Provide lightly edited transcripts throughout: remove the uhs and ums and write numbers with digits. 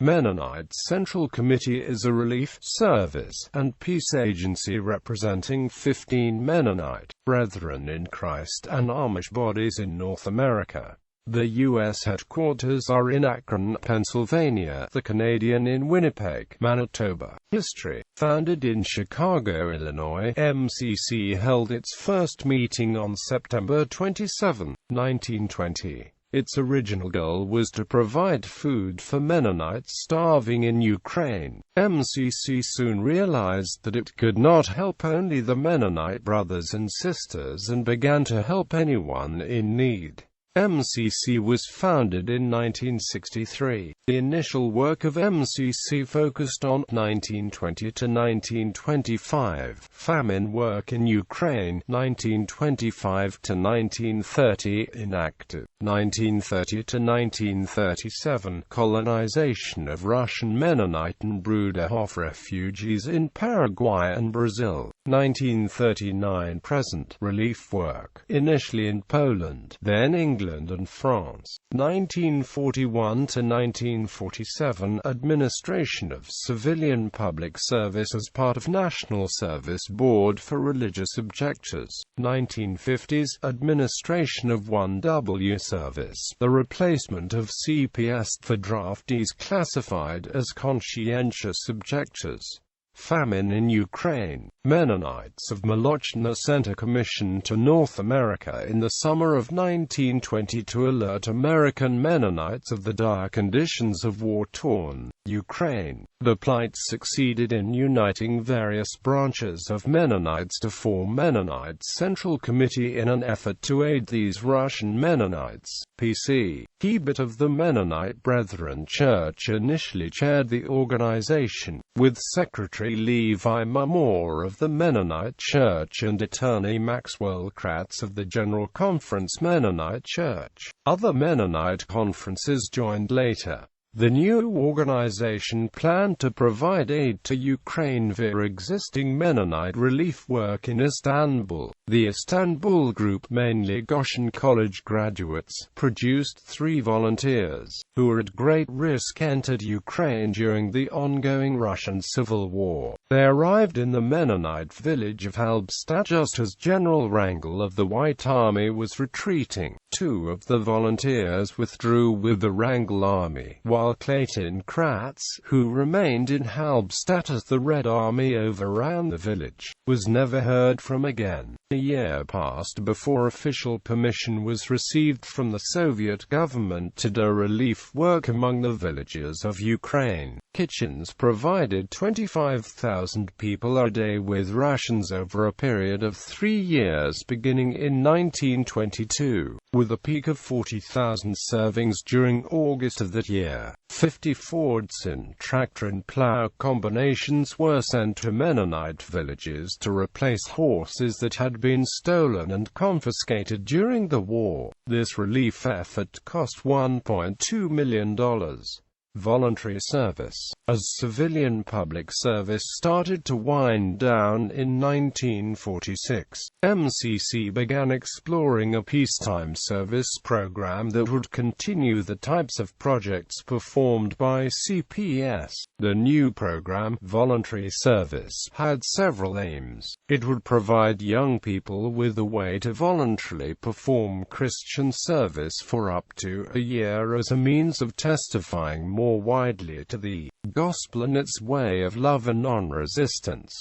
Mennonite Central Committee is a relief, service, and peace agency representing 15 Mennonite brethren in Christ and Amish bodies in North America. The U.S. headquarters are in Akron, Pennsylvania, the Canadian in Winnipeg, Manitoba. History. Founded in Chicago, Illinois, MCC held its first meeting on September 27, 1920. Its original goal was to provide food for Mennonites starving in Ukraine. MCC soon realized that it could not help only the Mennonite brothers and sisters and began to help anyone in need. MCC was founded in 1963. The initial work of MCC focused on 1920 to 1925 famine work in Ukraine, 1925 to 1930 inactive, 1930 to 1937 colonization of Russian Mennonite and Bruderhof refugees in Paraguay and Brazil, 1939 present relief work, initially in Poland, then England and France, 1941 to 1947 administration of civilian public service as part of National Service Board for Religious Objectors, 1950s administration of 1W service, the replacement of CPS for draftees classified as conscientious objectors. Famine in Ukraine. Mennonites of Mennonite Central Commission to North America in the summer of 1920 to alert American Mennonites of the dire conditions of war-torn Ukraine. The plight succeeded in uniting various branches of Mennonites to form Mennonite Central Committee in an effort to aid these Russian Mennonites. P.C. Hebert of the Mennonite Brethren Church initially chaired the organization, with Secretary Levi Moore of the Mennonite Church and Attorney Maxwell Kratz of the General Conference Mennonite Church. Other Mennonite conferences joined later. The new organization planned to provide aid to Ukraine via existing Mennonite relief work in Istanbul. The Istanbul group, mainly Goshen College graduates, produced 3 volunteers, who were at great risk, entered Ukraine during the ongoing Russian Civil War. They arrived in the Mennonite village of Halberstadt just as General Wrangel of the White Army was retreating. 2 of the volunteers withdrew with the Wrangel Army, while Clayton Kratz, who remained in Halberstadt as the Red Army overran the village, was never heard from again. A year passed before official permission was received from the Soviet government to do relief work among the villages of Ukraine. Kitchens provided 25,000 people a day with rations over a period of 3 years beginning in 1922, with a peak of 40,000 servings during August of that year. 50 Fordson tractor and plow combinations were sent to Mennonite villages to replace horses that had been stolen and confiscated during the war. This relief effort cost $1.2 million. Voluntary service. As civilian public service started to wind down in 1946, MCC began exploring a peacetime service program that would continue the types of projects performed by CPS. The new program, Voluntary Service, had several aims. It would provide young people with a way to voluntarily perform Christian service for up to a year as a means of testifying more widely to the gospel and its way of love and non-resistance.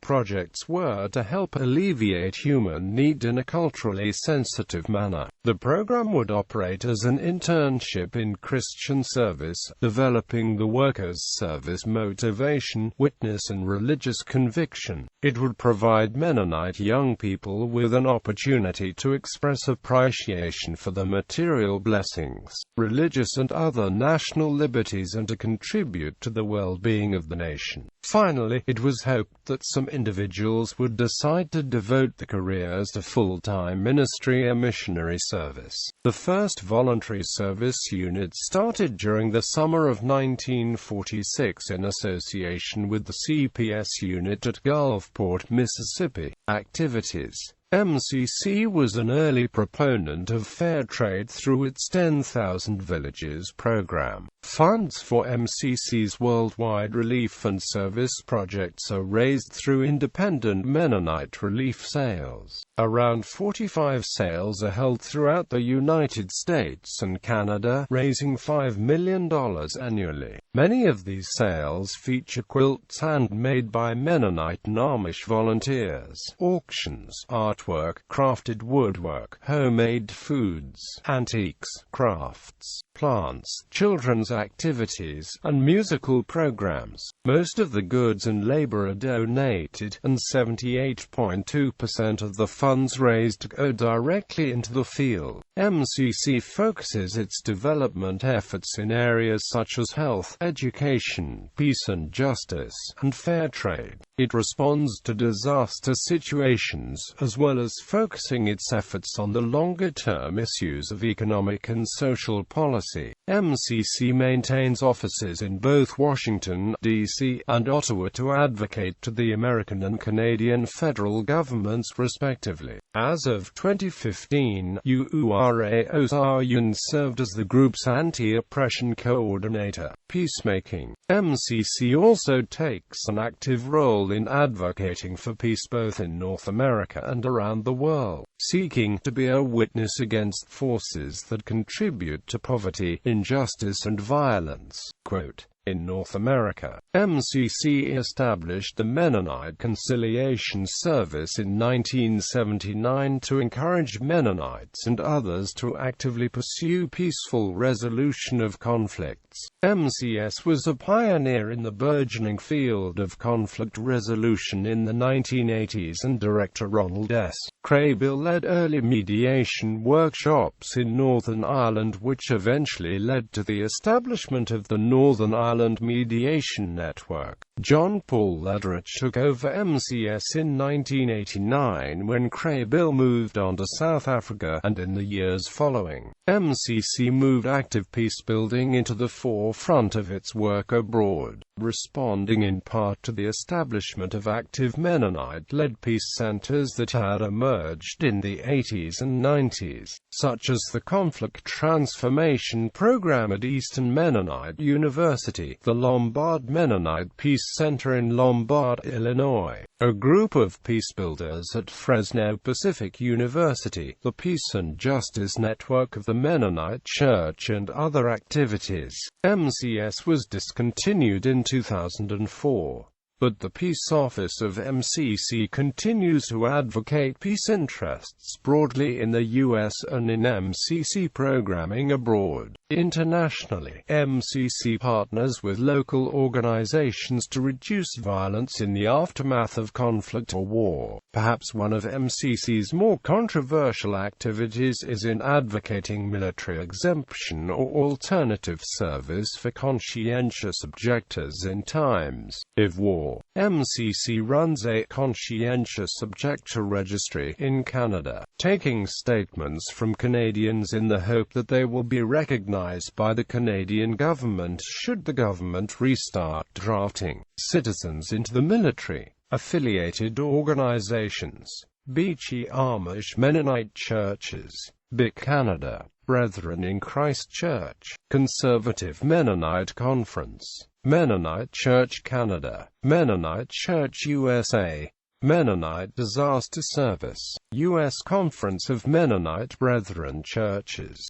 Projects were to help alleviate human need in a culturally sensitive manner. The program would operate as an internship in Christian service, developing the workers' service motivation, witness and religious conviction. It would provide Mennonite young people with an opportunity to express appreciation for the material blessings, religious and other national liberties, and to contribute to the well-being of the nation. Finally, it was hoped that some individuals would decide to devote their careers to full-time ministry or missionary service. The first voluntary service unit started during the summer of 1946 in association with the CPS unit at Gulfport, Mississippi. Activities. MCC was an early proponent of fair trade through its 10,000 Villages program. Funds for MCC's worldwide relief and service projects are raised through independent Mennonite relief sales. Around 45 sales are held throughout the United States and Canada, raising $5 million annually. Many of these sales feature quilts handmade by Mennonite and Amish volunteers, auctions, artwork, crafted woodwork, homemade foods, antiques, crafts, plants, children's activities, and musical programs. Most of the goods and labor are donated, and 78.2% of the funds raised go directly into the field. MCC focuses its development efforts in areas such as health, education, peace and justice, and fair trade. It responds to disaster situations, as well as focusing its efforts on the longer-term issues of economic and social policy. MCC maintains offices in both Washington, D.C., and Ottawa to advocate to the American and Canadian federal governments respectively. As of 2015, URAOSARUN served as the group's anti-oppression coordinator. Peacemaking. MCC also takes an active role in advocating for peace both in North America and around the world, seeking to be a witness against forces that contribute to poverty, injustice and violence. Quote, in North America, MCC established the Mennonite Conciliation Service in 1979 to encourage Mennonites and others to actively pursue peaceful resolution of conflicts. MCS was a pioneer in the burgeoning field of conflict resolution in the 1980s, and Director Ronald S. Craybill led early mediation workshops in Northern Ireland, which eventually led to the establishment of the Northern Ireland Mediation Network. John Paul Ledrich took over MCS in 1989 when Craybill moved on to South Africa, and in the years following, MCC moved active peacebuilding into the forefront of its work abroad, responding in part to the establishment of active Mennonite-led peace centers that had emerged in the 80s and 90s, such as the Conflict Transformation Program at Eastern Mennonite University, the Lombard Mennonite Peace Center in Lombard, Illinois, a group of peacebuilders at Fresno Pacific University, the Peace and Justice Network of the Mennonite Church, and other activities. MCS was discontinued in 2004. But the Peace Office of MCC continues to advocate peace interests broadly in the U.S. and in MCC programming abroad. Internationally, MCC partners with local organizations to reduce violence in the aftermath of conflict or war. Perhaps one of MCC's more controversial activities is in advocating military exemption or alternative service for conscientious objectors in times of war. MCC runs a conscientious objector registry in Canada, taking statements from Canadians in the hope that they will be recognized by the Canadian government should the government restart drafting citizens into the military. Affiliated organizations: Beachy Amish Mennonite Churches, BIC Canada, Brethren in Christ Church, Conservative Mennonite Conference, Mennonite Church Canada, Mennonite Church USA, Mennonite Disaster Service, U.S. Conference of Mennonite Brethren Churches.